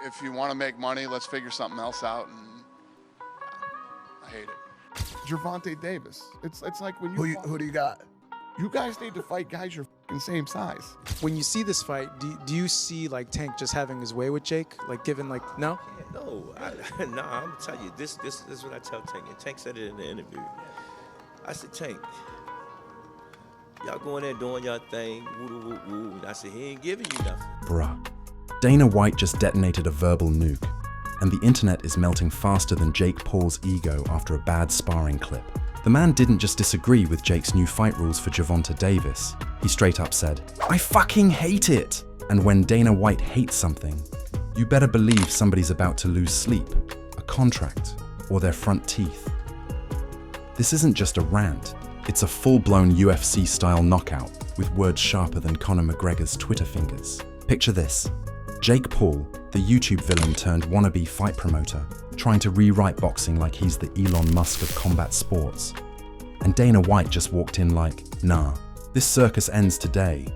if you want to make money, let's figure something else out. And I hate it. Gervonta Davis. It's like when you Who do you got? You guys need to fight guys your same size. When you see this fight, do you see like Tank just having his way with Jake? Like given like no? No, I'm gonna tell you this is what I tell Tank, and Tank said it in the interview. I said, Tank, y'all going there doing y'all thing, woo-woo-woo. And I said, he ain't giving you nothing. Bruh. Dana White just detonated a verbal nuke, and the internet is melting faster than Jake Paul's ego after a bad sparring clip. The man didn't just disagree with Jake's new fight rules for Gervonta Davis. He straight up said, "I fucking hate it!" And when Dana White hates something, you better believe somebody's about to lose sleep, a contract, or their front teeth. This isn't just a rant, it's a full-blown UFC-style knockout with words sharper than Conor McGregor's Twitter fingers. Picture this. Jake Paul, the YouTube villain turned wannabe fight promoter, trying to rewrite boxing like he's the Elon Musk of combat sports. And Dana White just walked in like, nah, this circus ends today.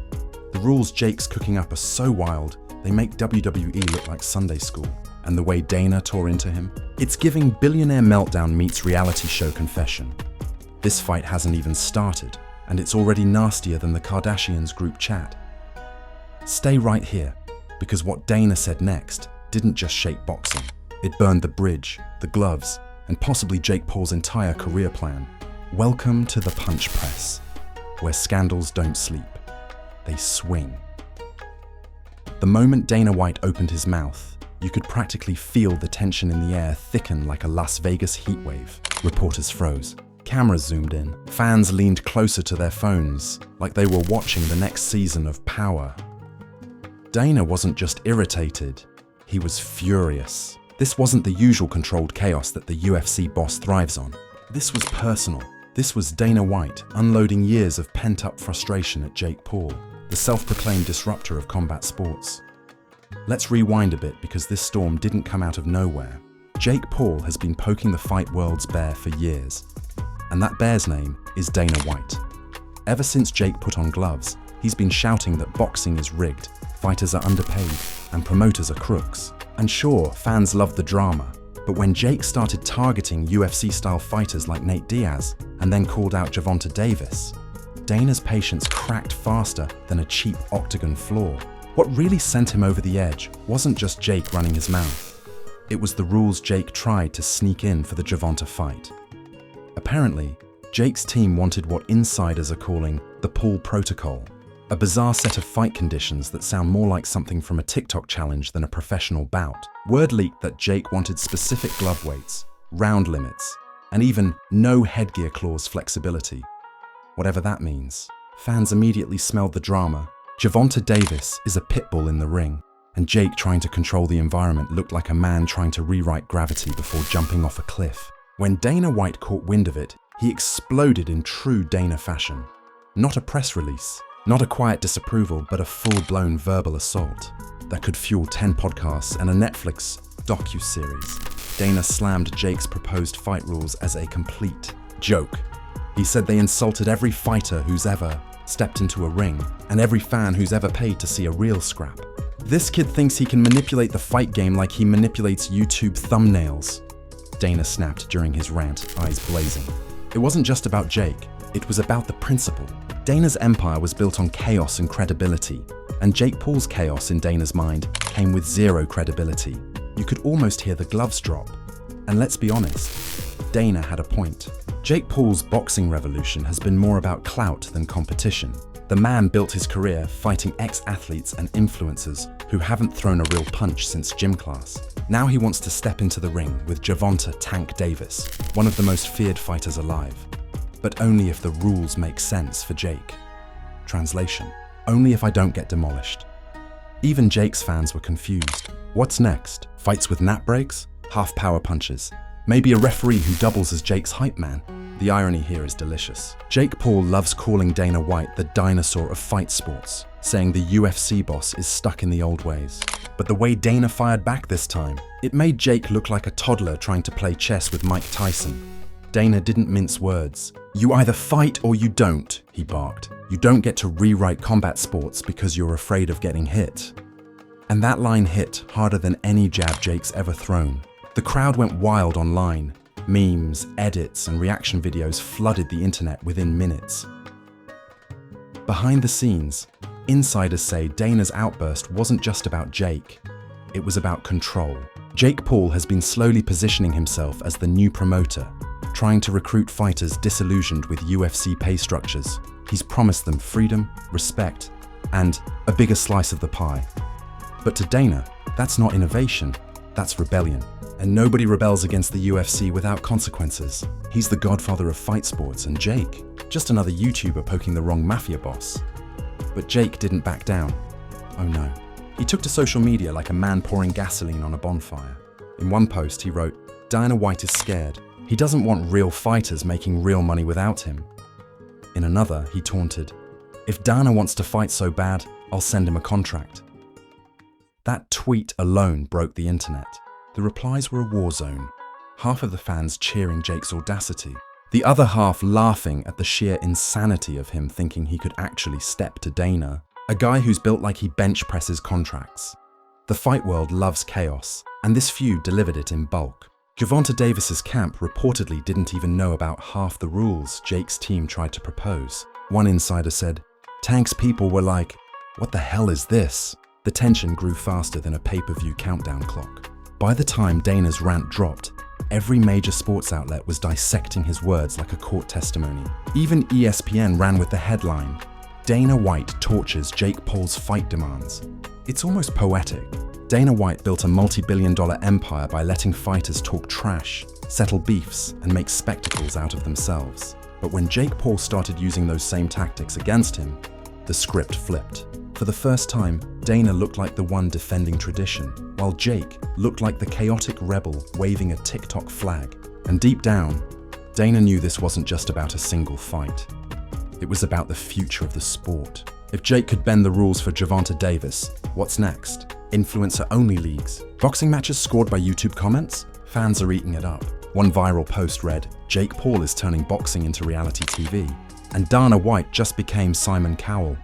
The rules Jake's cooking up are so wild, they make WWE look like Sunday school. And the way Dana tore into him, it's giving billionaire meltdown meets reality show confession. This fight hasn't even started, and it's already nastier than the Kardashians group chat. Stay right here, because what Dana said next didn't just shake boxing. It burned the bridge, the gloves, and possibly Jake Paul's entire career plan. Welcome to the punch press, where scandals don't sleep, they swing. The moment Dana White opened his mouth, you could practically feel the tension in the air thicken like a Las Vegas heatwave. Reporters froze. Cameras zoomed in. Fans leaned closer to their phones, like they were watching the next season of Power. Dana wasn't just irritated, he was furious. This wasn't the usual controlled chaos that the UFC boss thrives on. This was personal. This was Dana White unloading years of pent-up frustration at Jake Paul, the self-proclaimed disruptor of combat sports. Let's rewind a bit because this storm didn't come out of nowhere. Jake Paul has been poking the fight world's bear for years, and that bear's name is Dana White. Ever since Jake put on gloves, he's been shouting that boxing is rigged, fighters are underpaid, and promoters are crooks. And sure, fans love the drama, but when Jake started targeting UFC-style fighters like Nate Diaz and then called out Gervonta Davis, Dana's patience cracked faster than a cheap octagon floor. What really sent him over the edge wasn't just Jake running his mouth. It was the rules Jake tried to sneak in for the Gervonta fight. Apparently, Jake's team wanted what insiders are calling the Paul Protocol, a bizarre set of fight conditions that sound more like something from a TikTok challenge than a professional bout. Word leaked that Jake wanted specific glove weights, round limits, and even no headgear clause flexibility. Whatever that means. Fans immediately smelled the drama. Gervonta Davis is a pit bull in the ring, and Jake trying to control the environment looked like a man trying to rewrite gravity before jumping off a cliff. When Dana White caught wind of it, he exploded in true Dana fashion. Not a press release, not a quiet disapproval, but a full-blown verbal assault that could fuel 10 podcasts and a Netflix docu-series. Dana slammed Jake's proposed fight rules as a complete joke. He said they insulted every fighter who's ever stepped into a ring and every fan who's ever paid to see a real scrap. This kid thinks he can manipulate the fight game like he manipulates YouTube thumbnails, Dana snapped during his rant, eyes blazing. It wasn't just about Jake, it was about the principle. Dana's empire was built on chaos and credibility, and Jake Paul's chaos in Dana's mind came with zero credibility. You could almost hear the gloves drop. And let's be honest, Dana had a point. Jake Paul's boxing revolution has been more about clout than competition. The man built his career fighting ex-athletes and influencers who haven't thrown a real punch since gym class. Now he wants to step into the ring with Gervonta "Tank" Davis, one of the most feared fighters alive. But only if the rules make sense for Jake. Translation: only if I don't get demolished. Even Jake's fans were confused. What's next? Fights with nap breaks? Half power punches? Maybe a referee who doubles as Jake's hype man? The irony here is delicious. Jake Paul loves calling Dana White the dinosaur of fight sports, saying the UFC boss is stuck in the old ways. But the way Dana fired back this time, it made Jake look like a toddler trying to play chess with Mike Tyson. Dana didn't mince words. You either fight or you don't, he barked. You don't get to rewrite combat sports because you're afraid of getting hit. And that line hit harder than any jab Jake's ever thrown. The crowd went wild online. Memes, edits, and reaction videos flooded the internet within minutes. Behind the scenes, insiders say Dana's outburst wasn't just about Jake. It was about control. Jake Paul has been slowly positioning himself as the new promoter, trying to recruit fighters disillusioned with UFC pay structures. He's promised them freedom, respect, and a bigger slice of the pie. But to Dana, that's not innovation, that's rebellion. And nobody rebels against the UFC without consequences. He's the godfather of fight sports, and Jake, just another YouTuber poking the wrong mafia boss. But Jake didn't back down. Oh no. He took to social media like a man pouring gasoline on a bonfire. In one post, he wrote, "Dana White is scared. He doesn't want real fighters making real money without him." In another, he taunted, "If Dana wants to fight so bad, I'll send him a contract." That tweet alone broke the internet. The replies were a war zone. Half of the fans cheering Jake's audacity, the other half laughing at the sheer insanity of him thinking he could actually step to Dana, a guy who's built like he bench presses contracts. The fight world loves chaos, and this feud delivered it in bulk. Gervonta Davis's camp reportedly didn't even know about half the rules Jake's team tried to propose. One insider said, "Tank's people were like, 'What the hell is this?'" The tension grew faster than a pay-per-view countdown clock. By the time Dana's rant dropped, every major sports outlet was dissecting his words like a court testimony. Even ESPN ran with the headline, "Dana White tortures Jake Paul's fight demands." It's almost poetic. Dana White built a multi-billion-dollar empire by letting fighters talk trash, settle beefs, and make spectacles out of themselves. But when Jake Paul started using those same tactics against him, the script flipped. For the first time, Dana looked like the one defending tradition, while Jake looked like the chaotic rebel waving a TikTok flag. And deep down, Dana knew this wasn't just about a single fight. It was about the future of the sport. If Jake could bend the rules for Gervonta Davis, what's next? Influencer-only leagues? Boxing matches scored by YouTube comments? Fans are eating it up. One viral post read, "Jake Paul is turning boxing into reality TV." And Dana White just became Simon Cowell.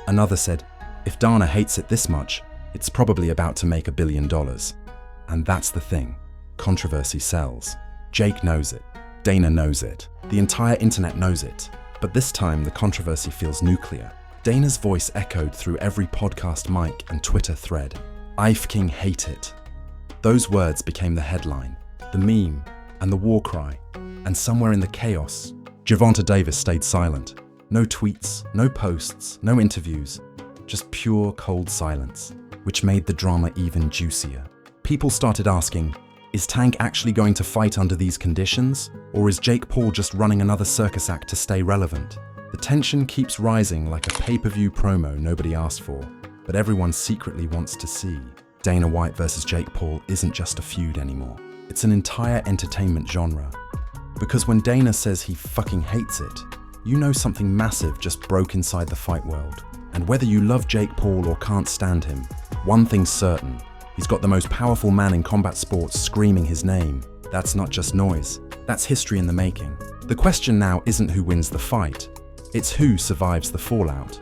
Another said, "If Dana hates it this much, it's probably about to make $1 billion. And that's the thing. Controversy sells. Jake knows it. Dana knows it. The entire internet knows it. But this time, the controversy feels nuclear. Dana's voice echoed through every podcast mic and Twitter thread. "I fucking hate it." Those words became the headline, the meme, and the war cry. And somewhere in the chaos, Gervonta Davis stayed silent. No tweets, no posts, no interviews, just pure cold silence, which made the drama even juicier. People started asking, is Tank actually going to fight under these conditions? Or is Jake Paul just running another circus act to stay relevant? The tension keeps rising like a pay-per-view promo nobody asked for, but everyone secretly wants to see. Dana White versus Jake Paul isn't just a feud anymore. It's an entire entertainment genre. Because when Dana says he fucking hates it, you know something massive just broke inside the fight world. And whether you love Jake Paul or can't stand him, one thing's certain, he's got the most powerful man in combat sports screaming his name. That's not just noise, that's history in the making. The question now isn't who wins the fight, it's who survives the fallout.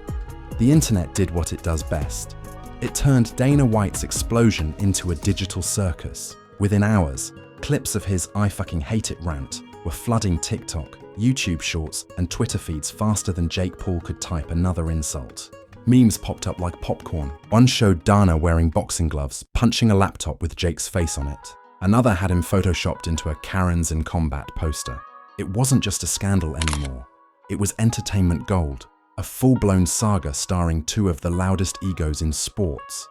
The internet did what it does best. It turned Dana White's explosion into a digital circus. Within hours, clips of his "I fucking hate it" rant were flooding TikTok, YouTube shorts, and Twitter feeds faster than Jake Paul could type another insult. Memes popped up like popcorn. One showed Dana wearing boxing gloves, punching a laptop with Jake's face on it. Another had him photoshopped into a Karens in Combat poster. It wasn't just a scandal anymore. It was entertainment gold, a full-blown saga starring two of the loudest egos in sports.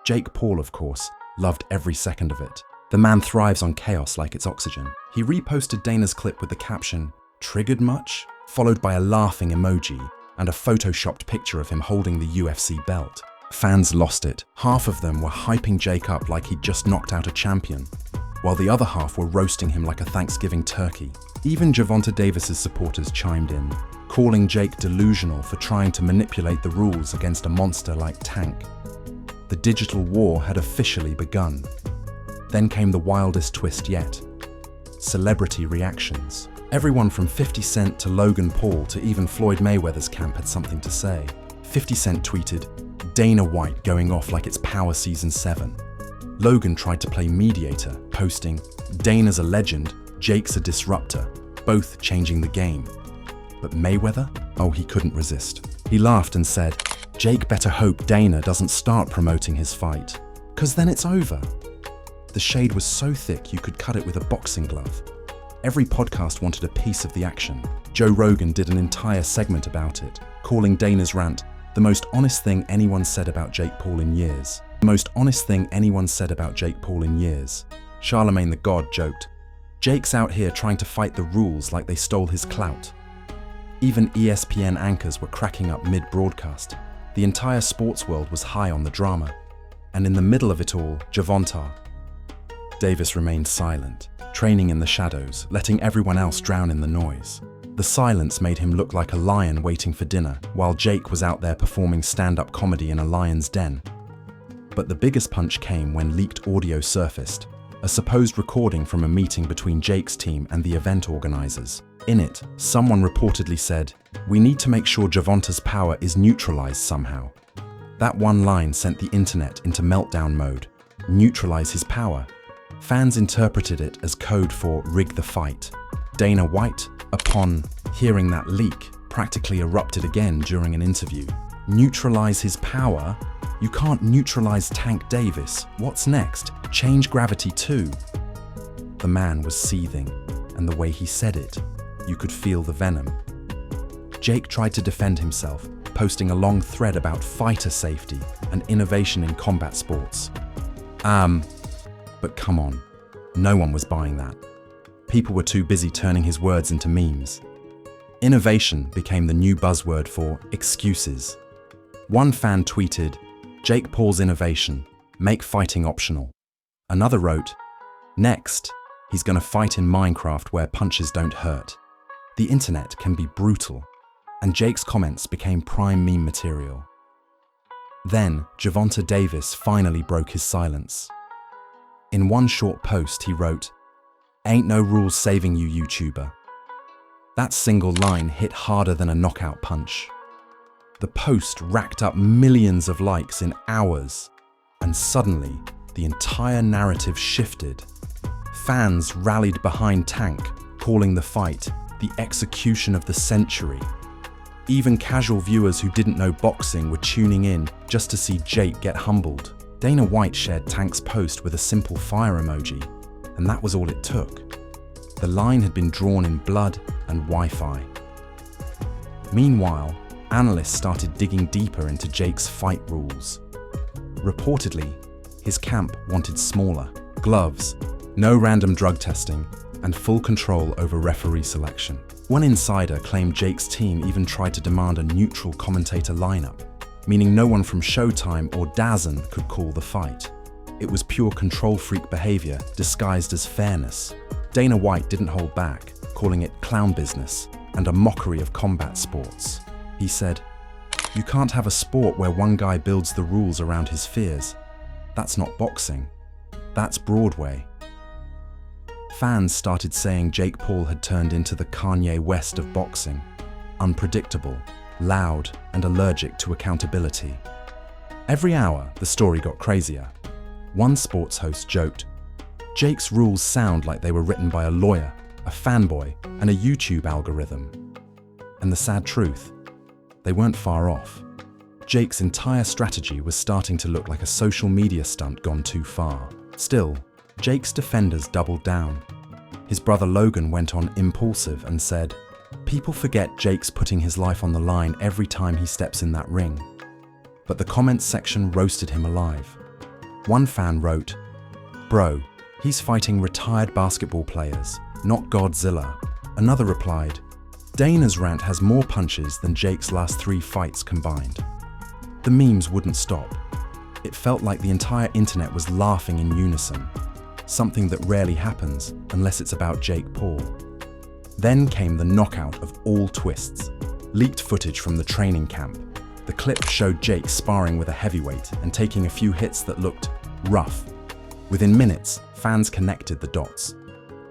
Jake Paul, of course, loved every second of it. The man thrives on chaos like it's oxygen. He reposted Dana's clip with the caption, "Triggered much?" followed by a laughing emoji and a photoshopped picture of him holding the UFC belt. Fans lost it. Half of them were hyping Jake up like he'd just knocked out a champion, while the other half were roasting him like a Thanksgiving turkey. Even Gervonta Davis's supporters chimed in, calling Jake delusional for trying to manipulate the rules against a monster like Tank. The digital war had officially begun. Then came the wildest twist yet. Celebrity reactions. Everyone from 50 Cent to Logan Paul to even Floyd Mayweather's camp had something to say. 50 Cent tweeted, Dana White going off like it's Power Season 7. Logan tried to play mediator, posting, "Dana's a legend, Jake's a disruptor, both changing the game." But Mayweather? Oh, he couldn't resist. He laughed and said, "Jake better hope Dana doesn't start promoting his fight, 'cause then it's over." The shade was so thick you could cut it with a boxing glove. Every podcast wanted a piece of the action. Joe Rogan did an entire segment about it, calling Dana's rant the most honest thing anyone said about Jake Paul in years. The most honest thing anyone said about Jake Paul in years. Charlemagne the God joked, "Jake's out here trying to fight the rules like they stole his clout." Even ESPN anchors were cracking up mid-broadcast. The entire sports world was high on the drama. And in the middle of it all, Gervonta Davis remained silent, training in the shadows, letting everyone else drown in the noise. The silence made him look like a lion waiting for dinner, while Jake was out there performing stand-up comedy in a lion's den. But the biggest punch came when leaked audio surfaced, a supposed recording from a meeting between Jake's team and the event organizers. In it, someone reportedly said, "We need to make sure Gervonta's power is neutralized somehow." That one line sent the internet into meltdown mode. Neutralize his power. Fans interpreted it as code for rig the fight. Dana White, upon hearing that leak, practically erupted again during an interview. Neutralize his power? You can't neutralize Tank Davis. What's next? Change gravity too? The man was seething, and the way he said it, you could feel the venom. Jake tried to defend himself, posting a long thread about fighter safety and innovation in combat sports. But come on, no one was buying that. People were too busy turning his words into memes. Innovation became the new buzzword for excuses. One fan tweeted, "Jake Paul's innovation, make fighting optional." Another wrote, "Next, he's gonna fight in Minecraft where punches don't hurt." The internet can be brutal, and Jake's comments became prime meme material. Then, Gervonta Davis finally broke his silence. In one short post, he wrote, "Ain't no rules saving you, YouTuber." That single line hit harder than a knockout punch. The post racked up millions of likes in hours, and suddenly, the entire narrative shifted. Fans rallied behind Tank, calling the fight the execution of the century. Even casual viewers who didn't know boxing were tuning in just to see Jake get humbled. Dana White shared Tank's post with a simple fire emoji, and that was all it took. The line had been drawn in blood and Wi-Fi. Meanwhile, analysts started digging deeper into Jake's fight rules. Reportedly, his camp wanted smaller, gloves, no random drug testing, and full control over referee selection. One insider claimed Jake's team even tried to demand a neutral commentator lineup, meaning no one from Showtime or DAZN could call the fight. It was pure control freak behavior disguised as fairness. Dana White didn't hold back, calling it clown business and a mockery of combat sports. He said, "You can't have a sport where one guy builds the rules around his fears. That's not boxing. That's Broadway." Fans started saying Jake Paul had turned into the Kanye West of boxing, unpredictable, loud, and allergic to accountability. Every hour, the story got crazier. One sports host joked, "Jake's rules sound like they were written by a lawyer, a fanboy, and a YouTube algorithm." And the sad truth, they weren't far off. Jake's entire strategy was starting to look like a social media stunt gone too far. Still, Jake's defenders doubled down. His brother Logan went on impulsive and said, "People forget Jake's putting his life on the line every time he steps in that ring." But the comments section roasted him alive. One fan wrote, "Bro, he's fighting retired basketball players, not Godzilla." Another replied, "Dana's rant has more punches than Jake's last 3 fights combined." The memes wouldn't stop. It felt like the entire internet was laughing in unison, something that rarely happens unless it's about Jake Paul. Then came the knockout of all twists, leaked footage from the training camp. The clip showed Jake sparring with a heavyweight and taking a few hits that looked rough. Within minutes, fans connected the dots.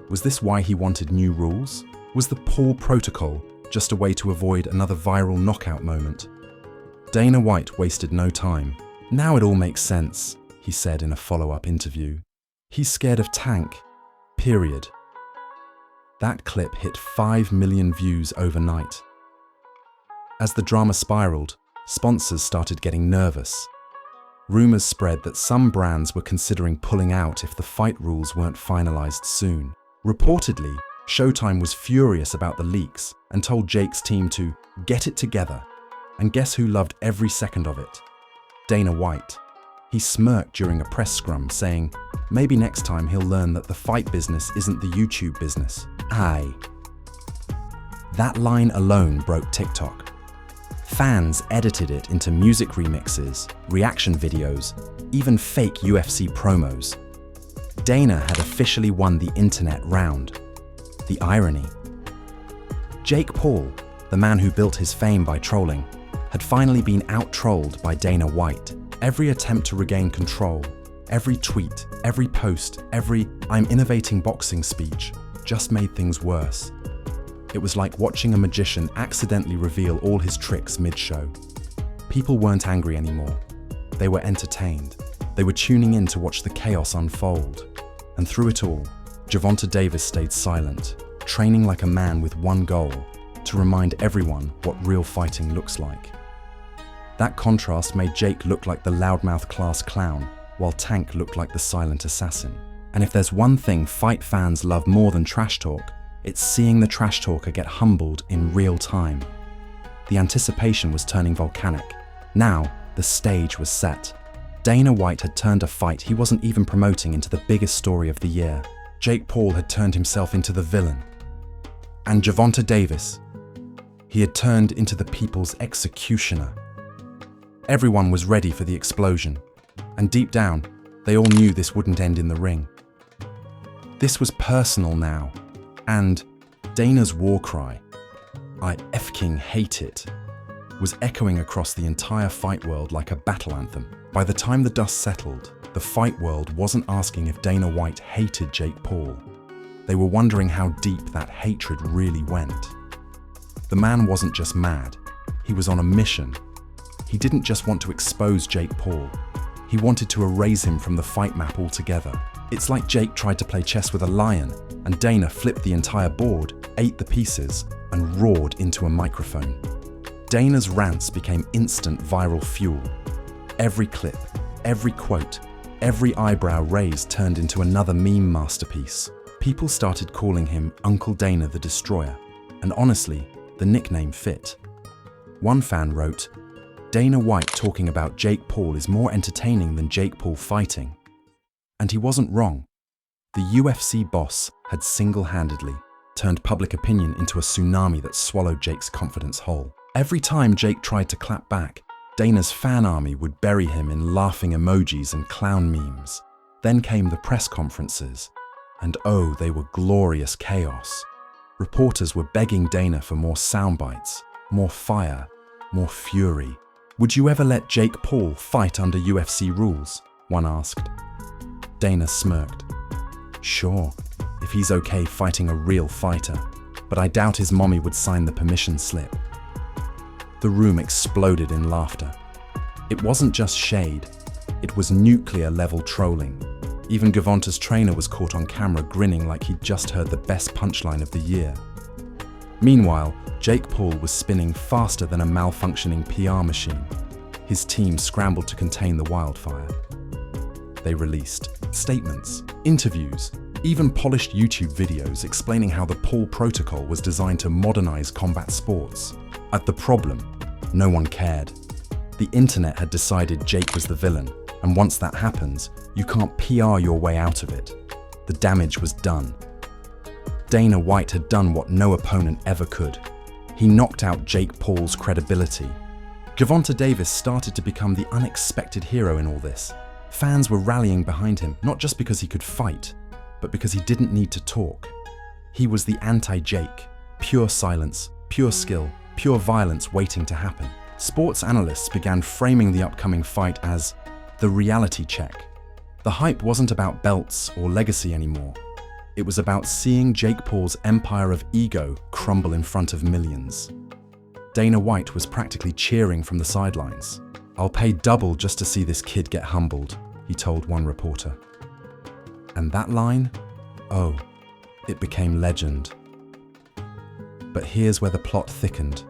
Was this why he wanted new rules? Was the Paul protocol just a way to avoid another viral knockout moment? Dana White wasted no time. "Now it all makes sense," he said in a follow-up interview. "He's scared of Tank. Period." That clip hit 5 million views overnight. As the drama spiraled, sponsors started getting nervous. Rumors spread that some brands were considering pulling out if the fight rules weren't finalized soon. Reportedly, Showtime was furious about the leaks and told Jake's team to get it together. And guess who loved every second of it? Dana White. He smirked during a press scrum, saying, maybe next time he'll learn that the fight business isn't the YouTube business. Aye. That line alone broke TikTok. Fans edited it into music remixes, reaction videos, even fake UFC promos. Dana had officially won the internet round. The irony. Jake Paul, the man who built his fame by trolling, had finally been out-trolled by Dana White. Every attempt to regain control, every tweet, every post, every "I'm innovating boxing" speech just made things worse. It was like watching a magician accidentally reveal all his tricks mid-show. People weren't angry anymore. They were entertained. They were tuning in to watch the chaos unfold. And through it all, Gervonta Davis stayed silent, training like a man with one goal: to remind everyone what real fighting looks like. That contrast made Jake look like the loudmouth class clown, while Tank looked like the silent assassin. And if there's one thing fight fans love more than trash talk, it's seeing the trash talker get humbled in real time. The anticipation was turning volcanic. Now, the stage was set. Dana White had turned a fight he wasn't even promoting into the biggest story of the year. Jake Paul had turned himself into the villain. And Gervonta Davis, he had turned into the people's executioner. Everyone was ready for the explosion, and deep down, they all knew this wouldn't end in the ring. This was personal now, and Dana's war cry, "I effing hate it," was echoing across the entire fight world like a battle anthem. By the time the dust settled, the fight world wasn't asking if Dana White hated Jake Paul. They were wondering how deep that hatred really went. The man wasn't just mad, he was on a mission. He didn't just want to expose Jake Paul, he wanted to erase him from the fight map altogether. It's like Jake tried to play chess with a lion, and Dana flipped the entire board, ate the pieces, and roared into a microphone. Dana's rants became instant viral fuel. Every clip, every quote, every eyebrow raised turned into another meme masterpiece. People started calling him Uncle Dana the Destroyer, and honestly, the nickname fit. One fan wrote, "Dana White talking about Jake Paul is more entertaining than Jake Paul fighting." And he wasn't wrong. The UFC boss had single-handedly turned public opinion into a tsunami that swallowed Jake's confidence whole. Every time Jake tried to clap back, Dana's fan army would bury him in laughing emojis and clown memes. Then came the press conferences, and oh, they were glorious chaos. Reporters were begging Dana for more sound bites, more fire, more fury. "Would you ever let Jake Paul fight under UFC rules?" one asked. Dana smirked. "Sure, if he's okay fighting a real fighter, but I doubt his mommy would sign the permission slip." The room exploded in laughter. It wasn't just shade, it was nuclear-level trolling. Even Gervonta's trainer was caught on camera grinning like he'd just heard the best punchline of the year. Meanwhile, Jake Paul was spinning faster than a malfunctioning PR machine. His team scrambled to contain the wildfire. They released statements, interviews, even polished YouTube videos explaining how the Paul protocol was designed to modernize combat sports. At the problem, no one cared. The internet had decided Jake was the villain, and once that happens, you can't PR your way out of it. The damage was done. Dana White had done what no opponent ever could. He knocked out Jake Paul's credibility. Gervonta Davis started to become the unexpected hero in all this. Fans were rallying behind him, not just because he could fight, but because he didn't need to talk. He was the anti-Jake, pure silence, pure skill, pure violence waiting to happen. Sports analysts began framing the upcoming fight as the reality check. The hype wasn't about belts or legacy anymore. It was about seeing Jake Paul's empire of ego crumble in front of millions. Dana White was practically cheering from the sidelines. "I'll pay double just to see this kid get humbled," he told one reporter. And that line? Oh, it became legend. But here's where the plot thickened.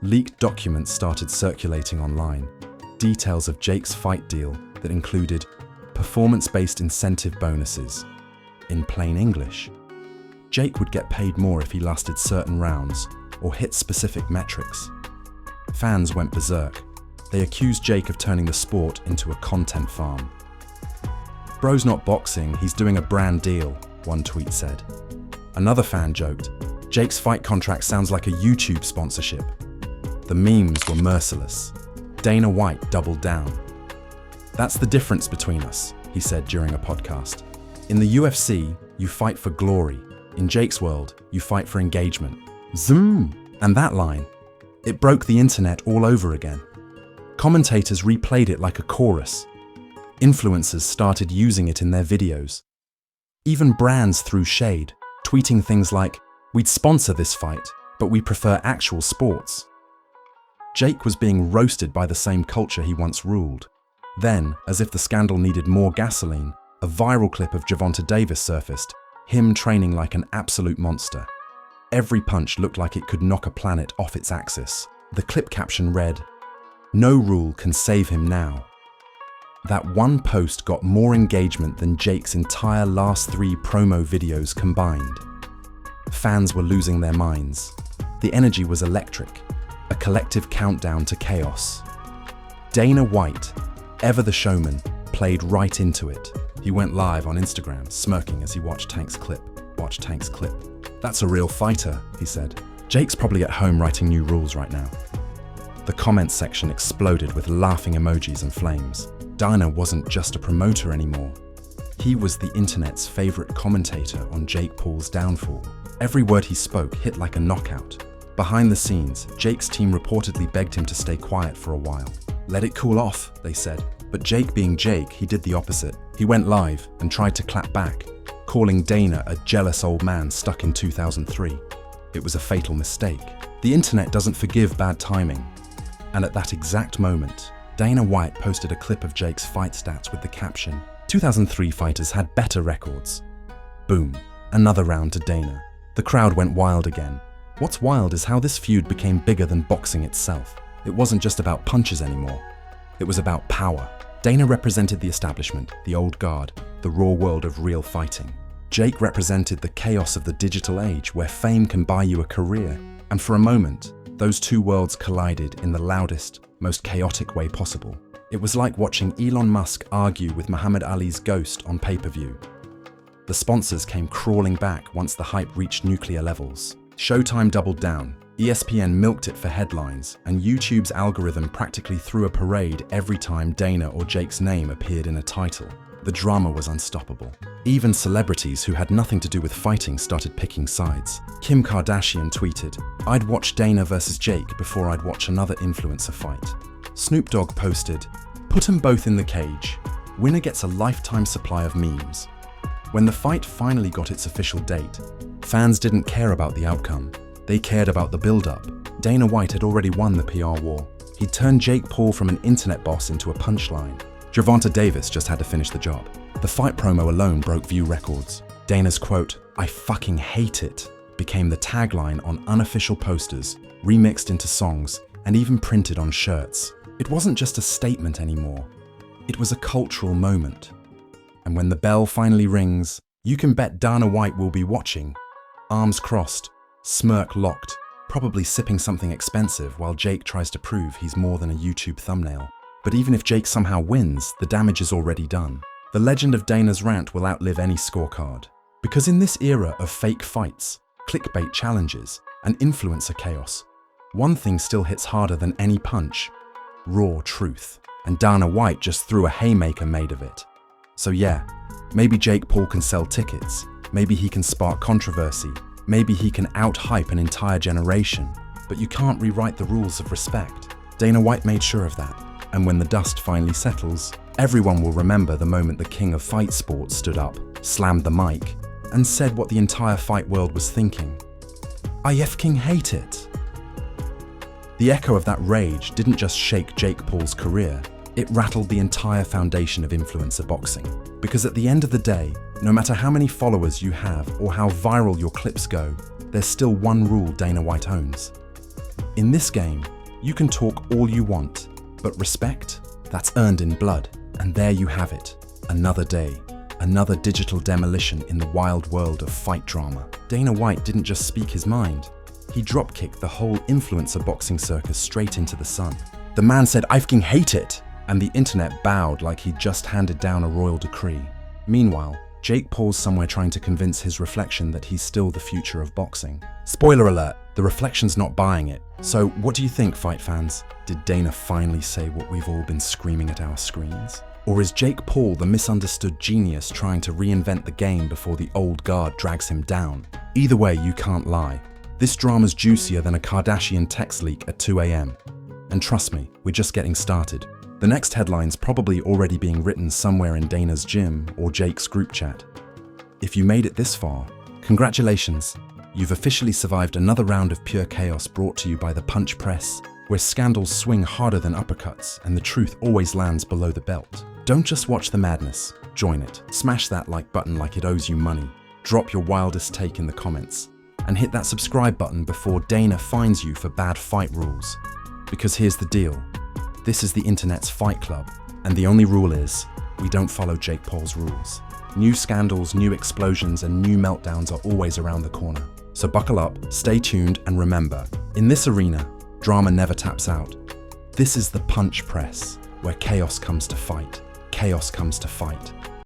Leaked documents started circulating online. Details of Jake's fight deal that included performance-based incentive bonuses. In plain English, Jake would get paid more if he lasted certain rounds or hit specific metrics. Fans went berserk. They accused Jake of turning the sport into a content farm. "Bro's not boxing, he's doing a brand deal," one tweet said. Another fan joked, "Jake's fight contract sounds like a YouTube sponsorship." The memes were merciless. Dana White doubled down. "That's the difference between us," he said during a podcast. "In the UFC, you fight for glory. In Jake's world, you fight for engagement." Zoom! And that line, it broke the internet all over again. Commentators replayed it like a chorus. Influencers started using it in their videos. Even brands threw shade, tweeting things like, "We'd sponsor this fight, but we prefer actual sports." Jake was being roasted by the same culture he once ruled. Then, as if the scandal needed more gasoline, a viral clip of Gervonta Davis surfaced, him training like an absolute monster. Every punch looked like it could knock a planet off its axis. The clip caption read, "No rule can save him now." That one post got more engagement than Jake's entire last 3 promo videos combined. Fans were losing their minds. The energy was electric, a collective countdown to chaos. Dana White, ever the showman, played right into it. He went live on Instagram, smirking as he watched Tank's clip. Watch Tank's clip. "That's a real fighter," he said. "Jake's probably at home writing new rules right now." The comments section exploded with laughing emojis and flames. Dana wasn't just a promoter anymore. He was the internet's favorite commentator on Jake Paul's downfall. Every word he spoke hit like a knockout. Behind the scenes, Jake's team reportedly begged him to stay quiet for a while. "Let it cool off," they said. But Jake being Jake, he did the opposite. He went live and tried to clap back, calling Dana a jealous old man stuck in 2003. It was a fatal mistake. The internet doesn't forgive bad timing. And at that exact moment, Dana White posted a clip of Jake's fight stats with the caption, "2003 fighters had better records." Boom, another round to Dana. The crowd went wild again. What's wild is how this feud became bigger than boxing itself. It wasn't just about punches anymore. It was about power. Dana represented the establishment, the old guard, the raw world of real fighting. Jake represented the chaos of the digital age where fame can buy you a career. And for a moment, those two worlds collided in the loudest, most chaotic way possible. It was like watching Elon Musk argue with Muhammad Ali's ghost on pay-per-view. The sponsors came crawling back once the hype reached nuclear levels. Showtime doubled down. ESPN milked it for headlines, and YouTube's algorithm practically threw a parade every time Dana or Jake's name appeared in a title. The drama was unstoppable. Even celebrities who had nothing to do with fighting started picking sides. Kim Kardashian tweeted, "I'd watch Dana versus Jake before I'd watch another influencer fight." Snoop Dogg posted, "Put 'em both in the cage. Winner gets a lifetime supply of memes." When the fight finally got its official date, fans didn't care about the outcome. They cared about the build-up. Dana White had already won the PR war. He'd turned Jake Paul from an internet boss into a punchline. Gervonta Davis just had to finish the job. The fight promo alone broke view records. Dana's quote, "I fucking hate it," became the tagline on unofficial posters, remixed into songs, and even printed on shirts. It wasn't just a statement anymore. It was a cultural moment. And when the bell finally rings, you can bet Dana White will be watching, arms crossed, smirk locked, probably sipping something expensive while Jake tries to prove he's more than a YouTube thumbnail. But even if Jake somehow wins, the damage is already done. The legend of Dana's rant will outlive any scorecard. Because in this era of fake fights, clickbait challenges, and influencer chaos, one thing still hits harder than any punch: raw truth. And Dana White just threw a haymaker made of it. So yeah, maybe Jake Paul can sell tickets, maybe he can spark controversy, maybe he can out-hype an entire generation, but you can't rewrite the rules of respect. Dana White made sure of that, and when the dust finally settles, everyone will remember the moment the king of fight sports stood up, slammed the mic, and said what the entire fight world was thinking. "I effing hate it." The echo of that rage didn't just shake Jake Paul's career, it rattled the entire foundation of influencer boxing. Because at the end of the day, no matter how many followers you have or how viral your clips go, there's still one rule Dana White owns. In this game, you can talk all you want, but respect, that's earned in blood. And there you have it, another day, another digital demolition in the wild world of fight drama. Dana White didn't just speak his mind, he dropkicked the whole influencer boxing circus straight into the sun. The man said, "I fucking hate it," and the internet bowed like he'd just handed down a royal decree. Meanwhile, Jake Paul's somewhere trying to convince his reflection that he's still the future of boxing. Spoiler alert, the reflection's not buying it. So what do you think, fight fans? Did Dana finally say what we've all been screaming at our screens? Or is Jake Paul the misunderstood genius trying to reinvent the game before the old guard drags him down? Either way, you can't lie. This drama's juicier than a Kardashian text leak at 2 a.m. And trust me, we're just getting started. The next headline's probably already being written somewhere in Dana's gym or Jake's group chat. If you made it this far, congratulations. You've officially survived another round of pure chaos brought to you by the Punch Press, where scandals swing harder than uppercuts and the truth always lands below the belt. Don't just watch the madness, join it. Smash that like button like it owes you money. Drop your wildest take in the comments. And hit that subscribe button before Dana fines you for bad fight rules. Because here's the deal. This is the internet's fight club, and the only rule is, we don't follow Jake Paul's rules. New scandals, new explosions, and new meltdowns are always around the corner. So buckle up, stay tuned, and remember, in this arena, drama never taps out. This is the Punch Press, where chaos comes to fight. Chaos comes to fight.